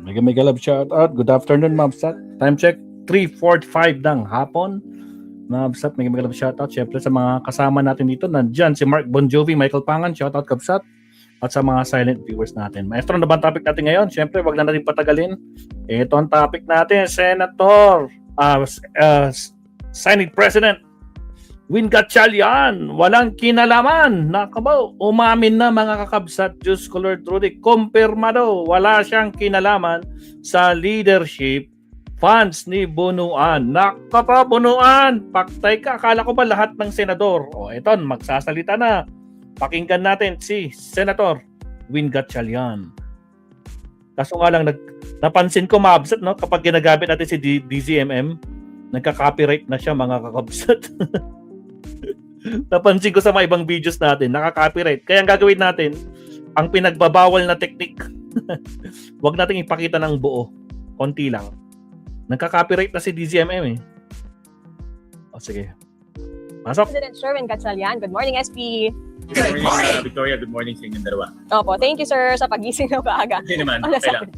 Mega love shout out. Good afternoon, Ma'am Sat. Time check, 3:45 ng hapon. Ma'am Sat, mega love shout out. Siyempre sa mga kasama natin dito, nandyan si Mark Bon Jovi, Michael Pangan, shout out Kabsat. At sa mga silent viewers natin. Maestro, ano ba ang topic natin ngayon? Siyempre, wag na natin patagalin. Ito ang topic natin, Senator, Senate President Win Gatchalian, walang kinalaman. Nakabaw, umamin na mga kakabsat, Diyos ko Lord Rudy, kumpirmado, wala siyang kinalaman sa leadership funds ni Bunuan. Nakabaw, Bunuan, paktay ka, akala ko ba lahat ng senador? O ito, magsasalita na. Pakinggan natin si Senator Win Gatchalian. Kaso nga lang, napansin ko maabsat, no? Kapag ginagamit natin si DZMM, nagka-copyright na siya mga kakabsat. Napansin ko sa mga ibang videos natin, nakaka-copyright. Kaya ang gagawin natin, ang pinagbabawal na technique, wag nating ipakita ng buo. Konti lang. Nagka-copyright na si DZMM eh. O sige. Pasok. President Sherwin Gatchalian. Good morning, SP. Good morning, Victoria. Good morning sa inyong dalawa. Opo, thank you, sir, sa pagising ng maaga. Hindi naman, Wala okay sa- lang.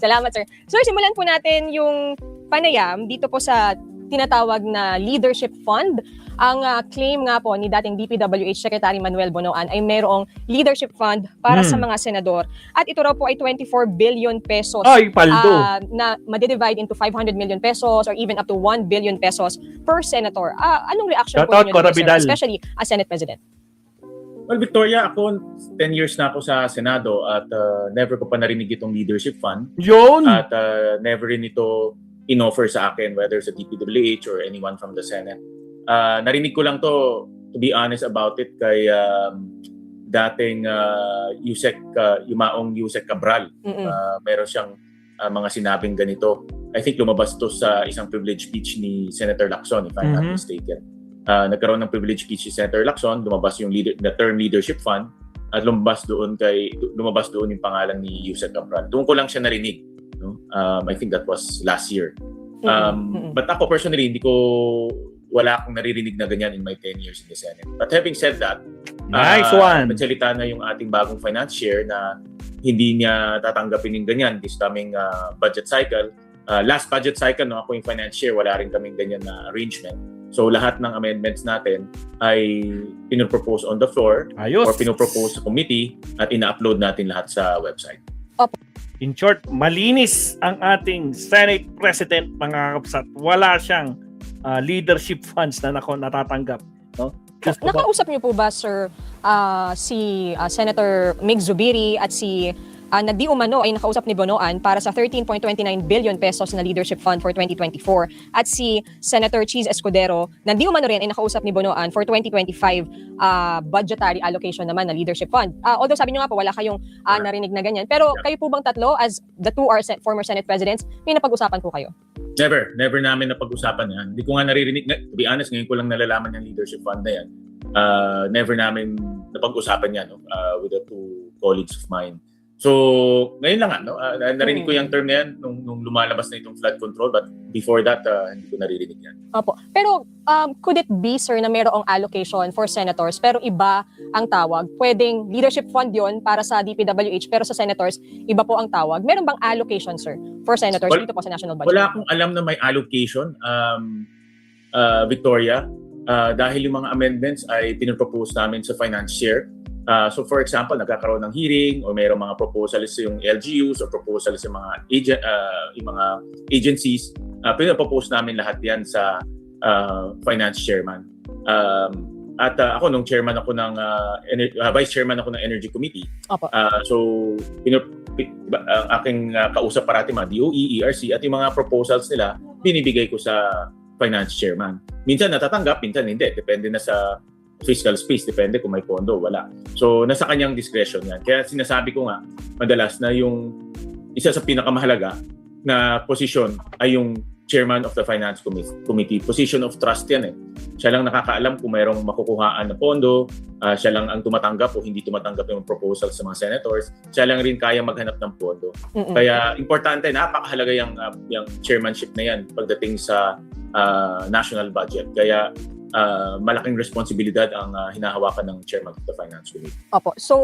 Salamat, sir. Sir, simulan po natin yung panayam dito po sa tinatawag na Leadership Fund. Ang claim nga po ni dating DPWH Secretary Manuel Bonoan ay mayroong leadership fund para sa mga senador. At ito raw po ay 24 billion pesos Ay, paldo. na madidivide into 500 million pesos or even up to 1 billion pesos per senator. Anong reaction Shout po out, ninyo dito, sir, Corabidal. especially as Senate President? Well, Victoria, ako 10 years na ako sa Senado at never ko pa narinig itong leadership fund Yun! at never rin ito in-offer sa akin whether sa DPWH or anyone from the Senate. Narinig ko lang to be honest about it, kay dating Yumaong Yusek Cabral. Meron siyang mga sinabing ganito. I think lumabas to sa isang privilege speech ni Senator Lacson, if I'm not mistaken. Nagkaroon ng privilege speech si Senator Lacson, lumabas yung the term leadership fund at lumabas doon yung pangalan ni Yusek Cabral. Doon ko lang siya narinig. No? I think that was last year. But ako personally, wala akong naririnig na ganyan in my 10 years in the Senate. But having said that, Nice one! nagsalita na yung ating bagong finance chair na hindi niya tatanggapin yung ganyan this coming budget cycle. Last budget cycle, no, ako yung finance chair, wala rin kaming ganyan na arrangement. So lahat ng amendments natin ay pinopropose on the floor Ayos! or pinopropose sa committee at ina-upload natin lahat sa website. In short, malinis ang ating Senate President, mga kapsat. Wala siyang leadership funds na natatanggap. No? Nakausap niyo po ba, sir, si Senator Mig Zubiri at si na di umano ay nakausap ni Bonoan para sa 13.29 billion pesos na leadership fund for 2024 at si Senator Cheese Escudero na di umano rin ay nakausap ni Bonoan for 2025 budgetary allocation naman na leadership fund. Although sabi niyo nga po wala kayong narinig na ganyan, pero kayo po bang tatlo as the two are former Senate presidents, may napag-usapan po kayo? Never namin napag-usapan yan. Hindi ko nga naririnig, to be honest, ngayon ko lang nalalaman yung leadership fund na yan. Never namin napag-usapan yan with the two colleagues of mine. So, ngayon lang narinig ko yung term na yan nung lumalabas na itong flood control, but before that, hindi ko naririnig yan. Opo. Pero could it be, sir, na mayroong allocation for senators pero iba ang tawag? Pwedeng leadership fund yon para sa DPWH pero sa senators, iba po ang tawag. Meron bang allocation, sir, for senators dito po sa national budget? Wala akong alam na may allocation, Victoria, dahil yung mga amendments ay pinopropose namin sa finance chair. So for example, nagkakaroon ng hearing o mayroong mga proposals yung LGUs o proposals yung mga agencies, pinopropose namin lahat yan sa finance chairman. At ako nung chairman ako ng vice chairman ako ng Energy Committee. So ang aking kausap parati mga DOE, ERC at yung mga proposals nila binibigay ko sa finance chairman. Minsan natatanggap, minsan hindi. Depende na sa fiscal space, depende kung may pondo, wala. So, nasa kanyang discretion yan. Kaya sinasabi ko nga, madalas na yung isa sa pinakamahalaga na posisyon ay yung chairman of the finance committee. Position of trust yan eh. Siya lang nakakaalam kung mayroong makukuhaan na pondo, siya lang ang tumatanggap o hindi tumatanggap yung proposal sa mga senators, siya lang rin kaya maghanap ng pondo. Kaya importante, napakahalaga yung chairmanship na yan pagdating sa national budget. Kaya malaking responsibilidad ang hinahawakan ng chairman of the Finance Committee. Opo. So,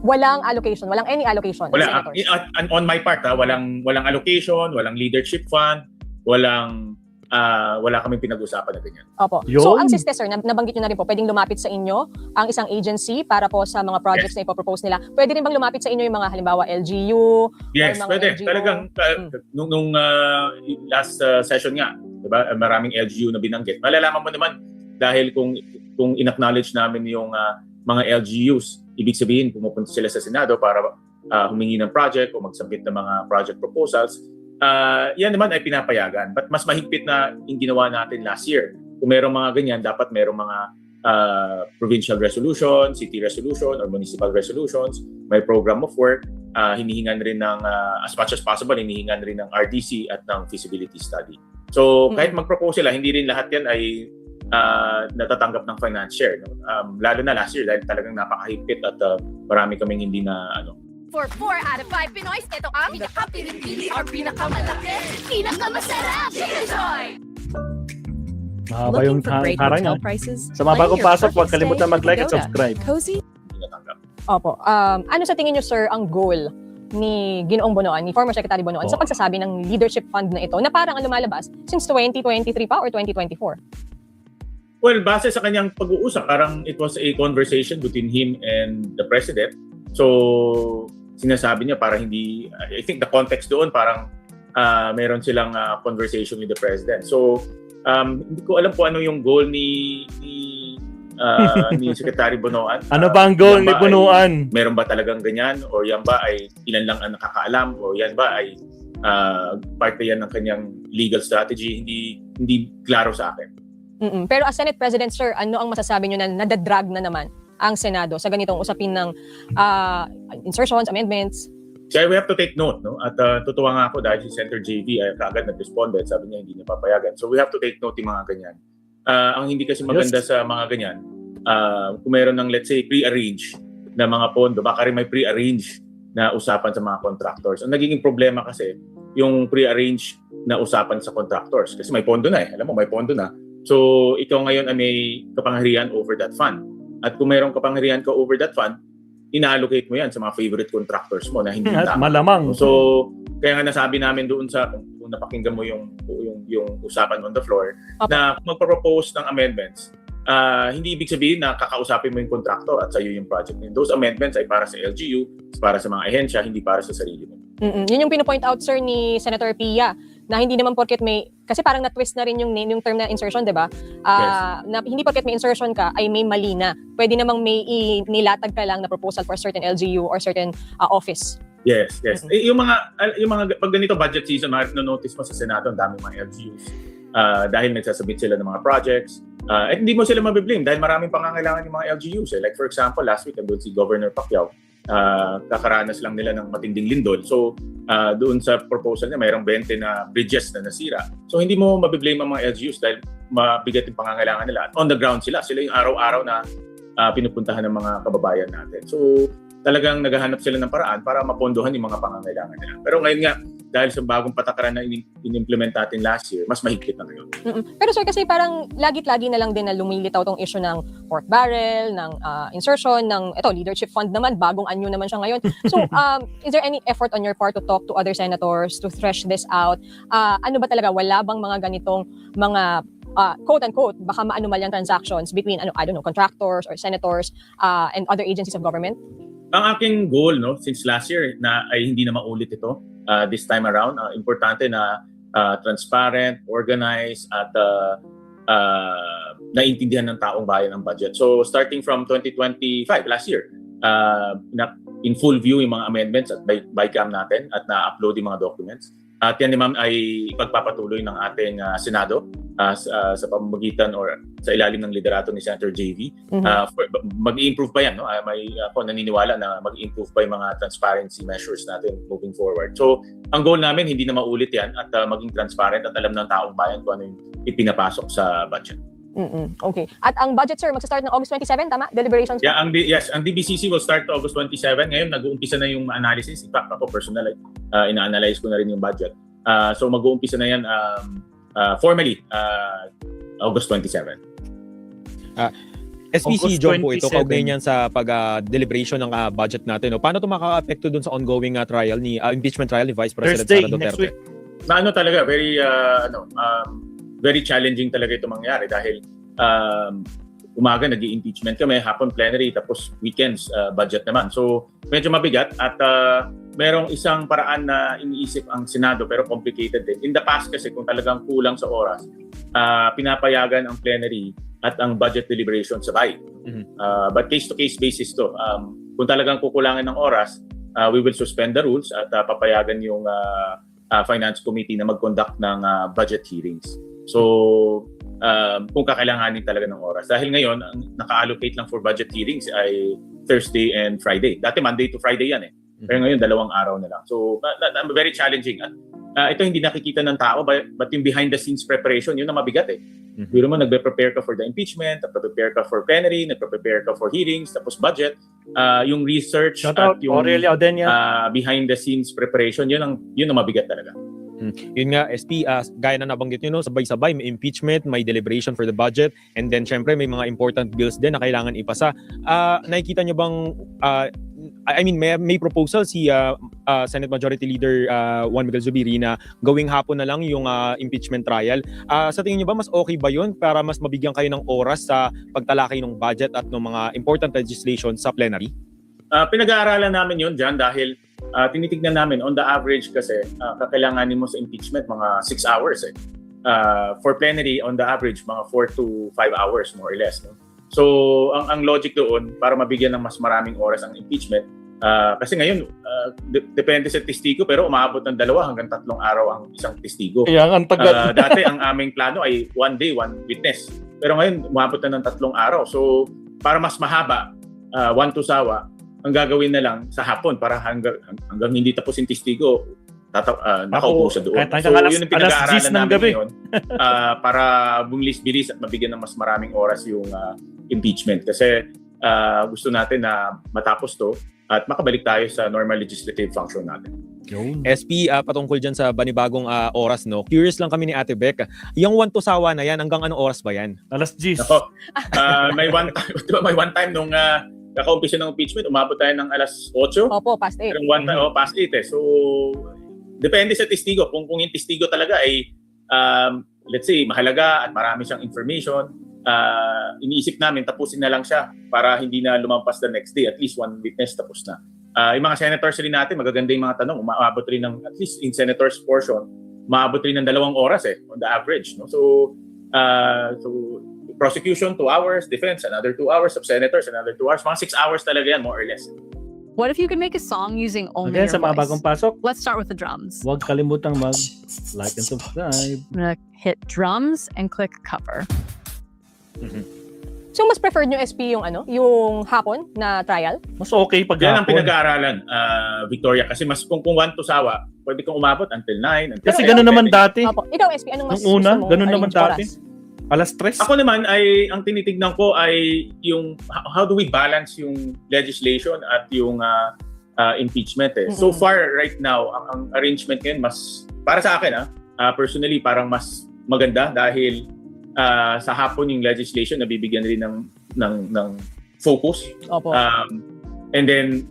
walang allocation, walang any allocation. Wala, senators? on my part, walang allocation, walang leadership fund, wala kaming pinag-usapan na ganyan. Opo. Yun. So, ang SISTE, sir, nabanggit nyo na rin po, pwedeng lumapit sa inyo ang isang agency para po sa mga projects na ipopropose nila. Pwede rin bang lumapit sa inyo yung mga halimbawa LGU? Yes, mga pwede. LGU? Talagang nung last session nga, 'di ba? Maraming LGU na binanggit. Malalaman mo naman dahil kung in-acknowledge namin yung mga LGUs, ibig sabihin pumupunta sila sa Senado para humingi ng project o mag-submit ng mga project proposals. Yan naman ay pinapayagan. But mas mahigpit na yung ginawa natin last year. Kung merong mga ganyan, dapat merong mga provincial resolution, city resolution, or municipal resolutions. May program of work. Hinihingan rin ng, as much as possible, hinihingan rin ng RDC at ng feasibility study. So kahit mag-propose sila, hindi rin lahat yan ay natatanggap ng finance share. No? Lalo na last year dahil talagang napakahigpit at marami kaming hindi na For 4 out of 5 Pinoys, ito ang pinaka-pinipili or pinakamalaki, pinakamasarap, Chickajoy! Mahaba yung Looking for great harang. hotel prices? Sa mga Plan bagong your pasok, huwag perfect kalimutan stay mag-like at with Agoda. subscribe. Cozy natanggap. Opo. Ano sa tingin nyo, sir, ang goal ni Ginoong Bonoan, ni former Secretary Bonoan, sa pagsasabi ng leadership fund na ito na parang ang lumalabas since 2023 pa or 2024? Well, base sa kanyang pag-uusap, parang it was a conversation between him and the president. So, sinasabi niya para hindi, I think the context doon parang meron silang conversation with the president. So, hindi ko alam po ano yung goal ni Secretary Bonoan. Ano ba ang goal ni Bonoan? Meron ba talagang ganyan? O yan ba ay ilan lang ang nakakaalam? O yan ba ay parte yan ng kanyang legal strategy? Hindi klaro sa akin. Pero as Senate President, sir, ano ang masasabi nyo na nadadrag na naman ang Senado sa ganitong usapin ng insertions, amendments? So we have to take note, no? At tutuwa nga ako dahil si Senator JV ay kaagad nag-responded, sabi niya hindi niya papayagan. So we have to take note yung mga ganyan. Ang hindi kasi maganda sa mga ganyan, kung meron ng let's say pre-arrange na mga pondo, baka rin may pre-arrange na usapan sa mga contractors. Ang nagiging problema kasi yung pre-arrange na usapan sa contractors kasi may pondo na Alam mo, may pondo na. So ikaw ngayon ay may kapangyarihan over that fund. At kung mayroong kapangyarihan ka over that fund, ina-allocate mo yan sa mga favorite contractors mo na hindi At tama. malamang. So, kaya nga nasabi namin doon sa, kung napakinggan mo yung usapan on the floor, na magpropose ng amendments, hindi ibig sabihin na kakausapin mo yung contractor at sa'yo yung project. And those amendments ay para sa LGU, para sa mga ahensya, hindi para sa sarili mo. Yun yung pinopoint out, sir, ni Senator Pia, na hindi naman porket may, kasi parang na-twist na rin yung term na insertion, di ba? Yes. Na hindi porket may insertion ka, ay may mali na. Pwede namang may nilatag ka lang na proposal for certain LGU or certain office. Yes. Yung mga pag ganito budget season, no-notice mo sa Senado, ang daming mga LGUs. Dahil nagsasubmit sila ng mga projects. At hindi mo sila mabiblame dahil maraming pangangailangan yung mga LGUs. Like for example, last week, andun si Governor Pacquiao. Kakaranas lang nila ng matinding lindol. So, doon sa proposal niya, mayroong 20 na bridges na nasira. So, hindi mo mabiblame ang mga LGUs dahil mabigat yung pangangailangan nila. At on the ground sila. Sila yung araw-araw na pinupuntahan ng mga kababayan natin. So, talagang naghahanap sila ng paraan para mapondohan yung mga pangangailangan nila. Pero ngayon nga, dahil sa bagong patakaran na in-implement natin last year, mas mahigpit na ngayon. Pero sir, kasi parang lagi-lagi na lang din na lumilitaw tong issue ng pork barrel, ng insertion, ng leadership fund naman, bagong anyo naman siya ngayon. So, is there any effort on your part to talk to other senators to thresh this out? Ano ba talaga, wala bang mga ganitong mga quote-unquote, baka maanumalyang transactions between, contractors or senators and other agencies of government? Ang aking goal, since last year, na ay hindi na maulit ito this time around, importante na transparent, organized, at naintindihan ng taong bayan ang budget. So, starting from 2025, last year, in full view yung mga amendments at by cam natin at na-upload yung mga documents. At yan naman ay pagpapatuloy ng ating Senado sa pamamagitan or sa ilalim ng liderato ni Senator JV. Mag-i-improve pa yan. Ako naniniwala na mag-i-improve pa yung mga transparency measures natin moving forward. So, ang goal namin, hindi na maulit yan at maging transparent at alam ng taong bayan kung ano yung ipinapasok sa budget. Okay. At ang budget, sir, magsa-start ng August 27, tama? Deliberations? Yeah, ang DBCC will start to August 27. Ngayon, nag-uumpisa na yung analysis. In fact, ako personal, ina-analyze ko na rin yung budget. So, mag-uumpisa na yan formally August 27. SPC August John po ito, 27. kaugnay niyan sa pag-deliberation ng budget natin. No? Paano ito makaka-apekto dun sa ongoing trial ni impeachment trial ni Vice President Thursday, Sara next Duterte? week. Na ano talaga, very challenging talaga ito mangyari dahil umaga nag-i-impeachment kami, hapon plenary, tapos weekends budget naman. So medyo mabigat at merong isang paraan na iniisip ang Senado pero complicated din. In the past kasi kung talagang kulang sa oras, pinapayagan ang plenary at ang budget deliberation sabay. But case-to-case basis to. Kung talagang kukulangan ng oras, we will suspend the rules at papayagan yung Finance Committee na mag-conduct ng budget hearings. So, kung kakailanganin talaga ng oras. Dahil ngayon, ang naka-allocate lang for budget hearings ay Thursday and Friday. Dati Monday to Friday yan eh. Pero ngayon, 2 araw na lang. So, very challenging. Ito hindi nakikita ng tao, but yung behind-the-scenes preparation, yun ang mabigat eh. Biro mo, nagbe-prepare ka for the impeachment, nagpe-prepare ka for plenary, nagpe-prepare ka for hearings, tapos budget. Yung research Shout at out, yung Aurelia Odenya. behind-the-scenes preparation, yun ang mabigat talaga. Yun nga, SP, gaya na nabanggit nyo, no, sabay-sabay, may impeachment, may deliberation for the budget, and then syempre may mga important bills din na kailangan ipasa. Nakikita nyo bang, may proposal si Senate Majority Leader Juan Miguel Zubiri na gawing hapon na lang yung impeachment trial. Sa tingin nyo ba, mas okay ba yun para mas mabigyan kayo ng oras sa pagtalakay ng budget at ng mga important legislation sa plenary? Pinag-aaralan namin yun dyan dahil tinitignan namin on the average kasi kakailanganin mo sa impeachment mga 6 hours eh. For plenary on the average mga 4 to 5 hours more or less. No? So ang logic doon para mabigyan ng mas maraming oras ang impeachment kasi ngayon depende sa testigo pero umaabot ng 2 hanggang 3 araw ang isang testigo. Kaya ang tagal. Dati ang aming plano ay 1 day, 1 witness. Pero ngayon umabot na ng 3 araw. So para mas mahaba, 1 to sawa, ang gagawin na lang sa hapon para hanggang hindi tapos yung testigo, nakaupo sa doon. Kahit So alas- yun ang alas 10 pinag-aaralan ng namin gabi. ngayon para bumilis-bilis at mabigyan ng mas maraming oras yung impeachment. Kasi gusto natin na matapos to at makabalik tayo sa normal legislative function natin. SP, patungkol dyan sa banibagong oras, no? Curious lang kami ni Ate Beck. Yung 1 to sawa na yan, hanggang anong oras ba yan? Alas 10. Ako, may one time nung kaka-umpisa ng impeachment, umabot tayo ng alas 8. Opo, past 8. Pero past 8 eh. So, depende sa testigo. Kung yung testigo talaga ay, let's say, mahalaga at marami siyang information, iniisip namin, tapusin na lang siya para hindi na lumampas the next day. At least one witness tapos na. Yung mga senators rin natin, magaganda yung mga tanong. Umaabot rin ng, at least in senators portion, umaabot rin ng 2 oras eh, on the average. No? So prosecution, 2 hours, defense, another 2 hours, of senators, another 2 hours. Mga 6 hours talaga yan, more or less. What if you could make a song using only Again, your sa mga voice? bagong pasok, Let's start with the drums. huwag kalimutang mag-like and subscribe. I'm gonna hit drums and click cover. So mas preferred nyo SP yung yung hapon na trial? Mas okay pag Yan ang hapon. pinag-aaralan, Victoria. Kasi mas kung 1 to sawa, pwede kong umabot until 9. Kasi gano'n naman dati. Opo. Ikaw SP, anong mas Nung una, gusto mong ganun naman arrange dati. oras? Alas 3. Ako naman ay, ang tinitignan ko ay yung how do we balance yung legislation at yung impeachment eh. So far, right now, ang arrangement ngayon mas, para sa akin personally, parang mas maganda dahil sa hapon yung legislation nabibigyan rin ng focus. Opo. And then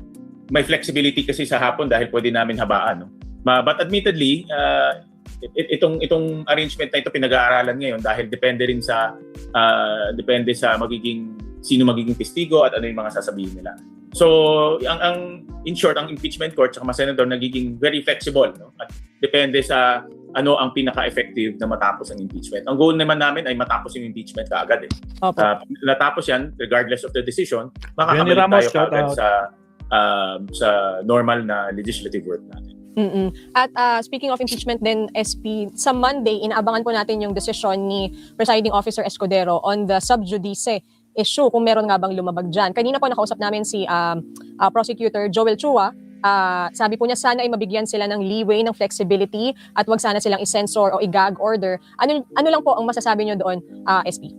may flexibility kasi sa hapon dahil pwede namin habaan. No? But admittedly, itong arrangement na ito pinag-aaralan ngayon dahil depende sa sino magiging testigo at ano yung mga sasabihin nila. So, in short, ang impeachment court at mga senador nagiging very flexible, no? At depende sa ano ang pinaka-effective na matapos ang impeachment. Ang goal naman namin ay matapos yung impeachment kaagad eh. Opo. Natapos yan, regardless of the decision, Benny makakabalik Ramos, tayo shout kaagad out. sa normal na legislative work natin. At speaking of impeachment din, SP, sa Monday, inaabangan po natin yung decision ni Presiding Officer Escudero on the sub judice issue, kung meron nga bang lumabag dyan. Kanina po nakausap namin si Prosecutor Joel Chua. Sabi po niya sana ay mabigyan sila ng leeway, ng flexibility, at wag sana silang i-censor o i-gag order. Ano lang po ang masasabi niyo doon, SP?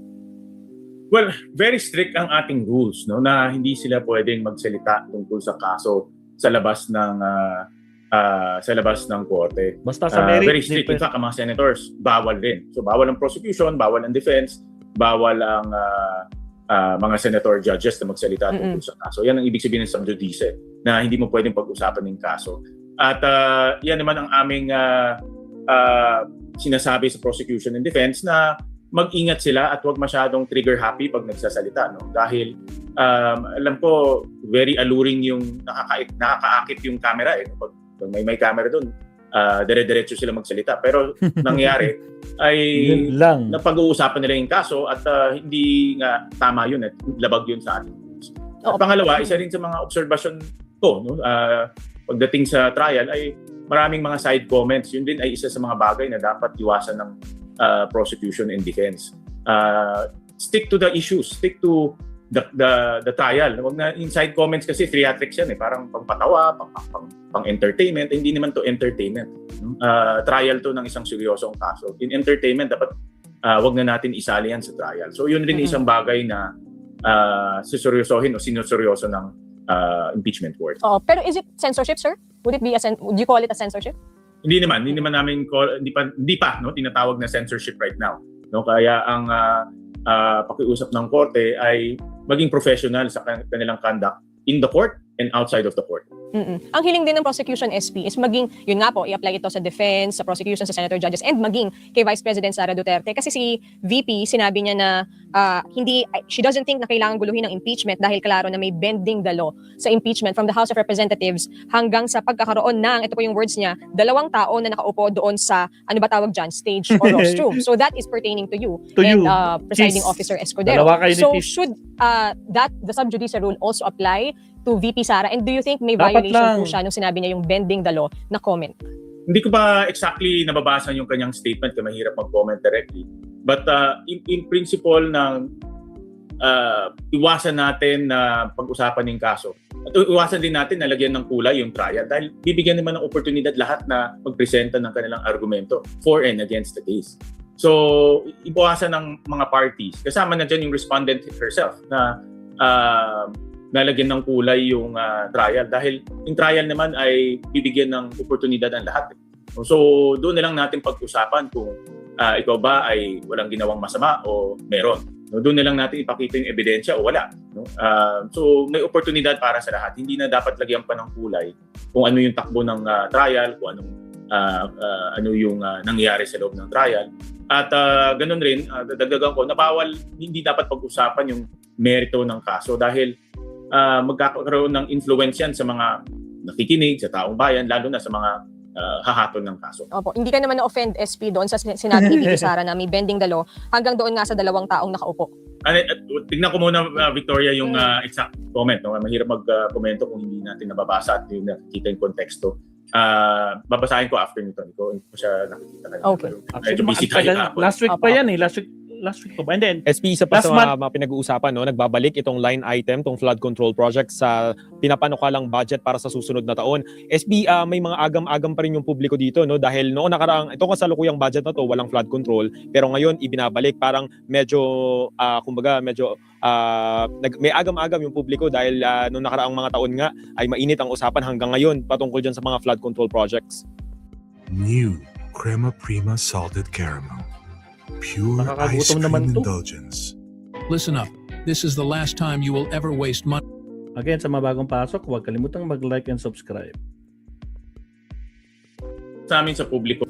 Well, very strict ang ating rules, no, na hindi sila pwedeng magsalita tungkol sa kaso sa labas ng sa labas ng korte. Basta sa merit. Very strict. In fact, ang mga senators, bawal din. So, bawal ang prosecution, bawal ang defense, bawal ang mga senator judges na magsalita tungkol sa kaso. Yan ang ibig sabihin ng sub judice, na hindi mo pwedeng pag-usapan ng kaso. At yan naman ang aming sinasabi sa prosecution and defense, na mag-ingat sila at huwag masyadong trigger happy pag nagsasalita, no? Dahil alam ko very alluring yung nakakaakit yung camera, eh. Pag may camera doon, dire-diretso sila magsalita. Pero nangyari ay Yun lang. napag-uusapan nila yung kaso at hindi nga tama yun, at labag yun sa ating rules. At Oo. pangalawa, isa rin sa mga observation ko, no, pagdating sa trial, ay maraming mga side comments. Yun din ay isa sa mga bagay na dapat iwasan ng prosecution and defense. Stick to the issues, stick to the trial. Wag na inside comments, kasi theatrics yan, eh. Parang pangpatawa, pang entertainment. Hindi naman to entertainment. Trial to ng isang seryosong kaso. In entertainment, dapat wag na natin isali yan sa trial. So yun rin isang bagay na siseryosohin o sinuseryoso ng impeachment court. Pero is it censorship, sir? Would you call it a censorship? Hindi naman namin hindi pa no, tinatawag na censorship right now. No, kaya ang pakiusap ng korte ay maging professional sa kanilang conduct in the court and outside of the court. Ang hiling din ng prosecution SP is maging, yun nga po, i-apply ito sa defense, sa prosecution, sa senator judges, and maging kay Vice President Sara Duterte. Kasi si VP, sinabi niya na she doesn't think na kailangan guluhin ng impeachment dahil klaro na may bending the law sa impeachment from the House of Representatives hanggang sa pagkakaroon ng, ito po yung words niya, 2 tao na nakaupo doon sa, ano ba tawag dyan, stage or rostrum. So that is pertaining to you and Presiding Cheese. Officer Escudero. Dalawa kayo ni So Cheese. should the sub judice rule also apply to VP Sara? And do you think may Dapat violation lang. po siya nung sinabi niya yung bending the law na comment? Hindi ko pa exactly nababasa yung kanyang statement, kaya mahirap mag-comment directly. But in principle, iwasan natin na pag-usapan yung kaso. At iwasan din natin na lagyan ng kulay yung trial, dahil bibigyan naman ng oportunidad lahat na magpresenta ng kanilang argumento for and against the case. So, iwasan ng mga parties. Kasama na dyan yung respondent herself na nalagyan ng kulay yung trial, dahil yung trial naman ay bibigyan ng oportunidad ang lahat. So doon na lang natin pag-usapan kung ikaw ba ay walang ginawang masama o meron. Doon na lang natin ipakita yung ebidensya o wala. So may oportunidad para sa lahat. Hindi na dapat lagyan pa ng kulay kung ano yung takbo ng trial, kung ano yung nangyari sa loob ng trial. At ganun rin, dadagdagan ko, bawal, hindi dapat pag-usapan yung merito ng kaso, dahil magkakaroon ng influence yan sa mga nakikinig, sa taong bayan, lalo na sa mga hahatol ng kaso. Opo, hindi ka naman na-offend SP doon sa sinabi ni VP Sara na may bending the law hanggang doon nga sa 2 taong nakaupo. Tignan ko muna, Victoria, yung exact comment. No? Mahirap mag-komento kung hindi natin nababasa at yung nakikita yung konteksto. Babasahin ko after nito. Hindi ko siya nakikita. Okay. Medyo busy tayo. Last week pa yan eh. Last week pa ba? And then, SP, isa pa Last sa mga pinag-uusapan, no, nagbabalik itong line item, itong flood control project sa pinapanukalang budget para sa susunod na taon. SP, may mga agam-agam pa rin yung publiko dito, no, dahil noong nakaraang, itong kasalukuyang budget na to, walang flood control, pero ngayon ibinabalik, parang medyo, may agam-agam yung publiko dahil noong nakaraang mga taon nga ay mainit ang usapan hanggang ngayon patungkol dyan sa mga flood control projects. New Crema Prima Salted Caramel. Pure Nakakagutom ice naman cream to. indulgence. Listen up. This is the last time you will ever waste money. again, sa mga bagong pasok, huwag kalimutang mag-like and subscribe. Sa amin sa publiko,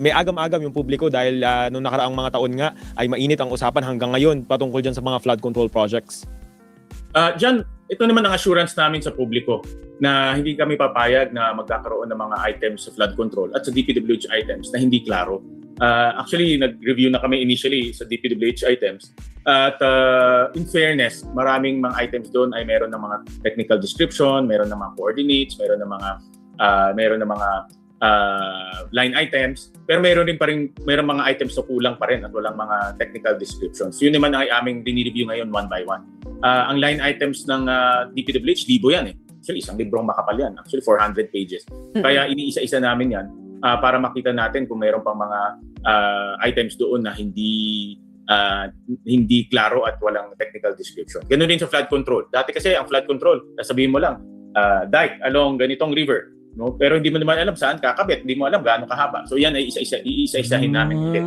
May agam-agam yung publiko dahil noong nakaraang mga taon nga ay mainit ang usapan hanggang ngayon patungkol dyan sa mga flood control projects. Diyan, ito naman ang assurance namin sa publiko na hindi kami papayag na magkakaroon ng mga items sa flood control at sa DPWH items na hindi klaro. Actually, nag-review na kami initially sa DPWH items. At in fairness, maraming mga items doon ay meron ng mga technical description, meron ng mga coordinates, meron ng mga line items, pero meron mga items na kulang pa rin at walang mga technical descriptions. Yun naman ay aming dinireview ngayon one by one. Ang line items ng DPWH, libo yan eh. Actually, isang librong makapal yan. Actually, 400 pages. Kaya iniisa-isa namin yan para makita natin kung meron pang mga items doon na hindi klaro at walang technical description. Ganun din sa flood control. Dati kasi ang flood control, sabihin mo lang, dike along ganitong river. no? Pero hindi mo naman alam saan kakabit, hindi mo alam gaano kahaba. So yan ay iisa-isahin namin ulit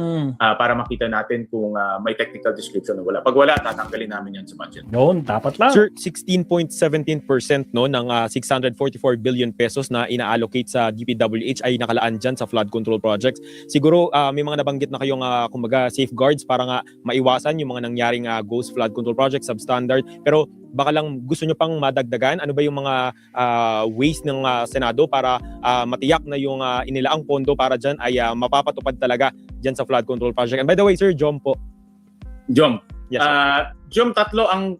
para makita natin kung may technical description o wala. Pag wala, tatanggalin namin yan sa budget. Noon, dapat lang. Sir, 16.17% no ng 644 billion pesos na ina-allocate sa DPWH ay nakalaan dyan sa flood control projects. Siguro may mga nabanggit na kayong kumbaga safeguards para nga maiwasan yung mga nangyaring ghost flood control projects substandard. Pero baka lang gusto nyo pang madagdagan, ano ba yung mga ways ng Senado para matiyak na yung inilaang pondo para dyan ay mapapatupad talaga dyan sa flood control project. And by the way, Sir Jom po. Jom, Yes, sir. Jom, tatlo ang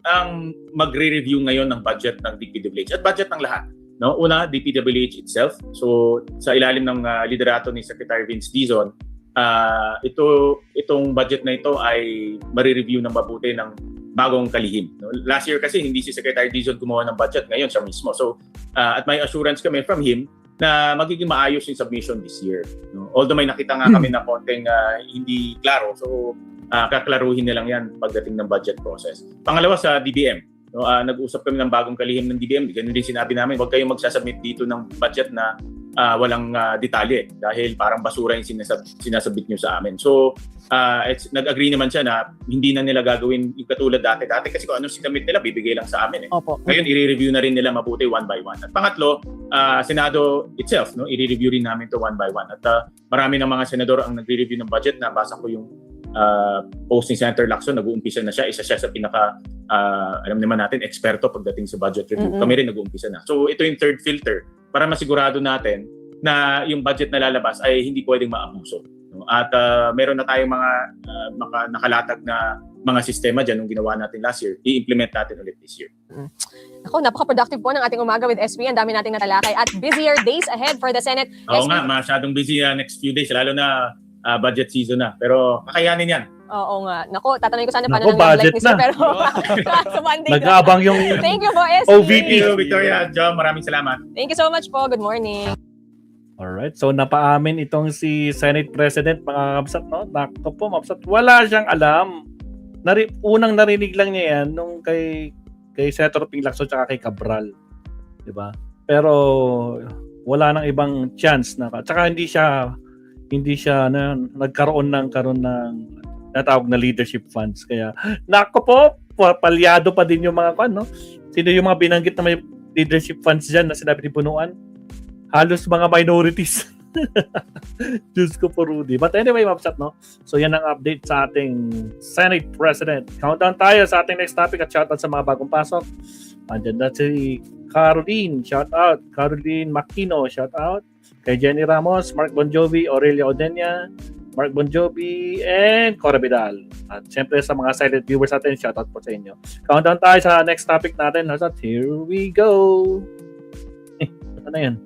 magre-review ngayon ng budget ng DPWH at budget ng lahat. No? Una, DPWH itself. So sa ilalim ng liderato ni Secretary Vince Dizon, itong budget na ito ay marireview ng mabuti ng bagong kalihim. No? Last year kasi hindi si Secretary Dizon gumawa ng budget, ngayon siya mismo. So at may assurance kami from him na magiging maayos yung submission this year. No? Although may nakita nga kami na konting hindi klaro, so kaklaruhin na lang yan pagdating ng budget process. Pangalawa sa DBM. No, nag-usap kami ng bagong kalihim ng DBM. Ganun din sinabi namin, huwag kayong magsasubmit dito ng budget na walang detalye dahil parang basura yung sinasabit nyo sa amin. So, nag-agree naman siya na hindi na nila gagawin yung katulad dati. Dati kasi kung anong sinabit nila, bibigay lang sa amin. Opo. Ngayon, i-review na rin nila mabuti one by one. At pangatlo, Senado itself, no, i-review rin namin to one by one. At marami ng mga senador ang nagre-review ng budget. Nabasa ko yung post ni Senator Lacson, nag-uumpisa na siya. Isa siya sa pinaka, alam naman natin, eksperto pagdating sa budget review. Kami rin nag-uumpisa na. So ito yung third filter para masigurado natin na yung budget na lalabas ay hindi pwedeng maabuso. No? At meron na tayong mga nakalatag na mga sistema dyan nung ginawa natin last year. I-implement natin ulit this year. Ako, napaka-productive po ng ating umaga with SP. Ang dami nating natalakay at busier days ahead for the Senate. Oo nga, masyadong busy next few days, lalo na budget season na. Pero kakayanin yan. Oo nga. Naku, tatanungin ko sana Naku, paano ng budget like ni Sir, na. pero sa Monday na. Nag-aabang yung Thank you po, SP. OVP. Thank you, Victoria. John, maraming salamat. Thank you so much po. Good morning. Alright, so napaamin itong si Senate President, mga kabsat, no? Nakto po, mabsat. Wala siyang alam. Unang narinig lang niya yan nung kay Senator Ping Lacson tsaka kay Cabral. Diba? Pero wala nang ibang chance na. Tsaka hindi siya nagkaroon ng natawag na leadership funds. Kaya, nako po, palyado pa din yung mga no? Sino yung mga binanggit na may leadership funds dyan na sinabi ni Punuan? Halos mga minorities. Diyos ko po, Rudy. But anyway, mabsat, no? So, yan ang update sa ating Senate President. Countdown tayo sa ating next topic at shoutout sa mga bagong pasok. Andyan na si Caroline, shoutout. Caroline Makino, shoutout. Kay Jenny Ramos, Mark Bon Jovi, Aurelia Odenya, Mark Bon Jovi, and Cora Vidal. At siyempre sa mga silent viewers natin, shoutout po sa inyo. Countdown tayo sa next topic natin. Here we go! Ano na yan?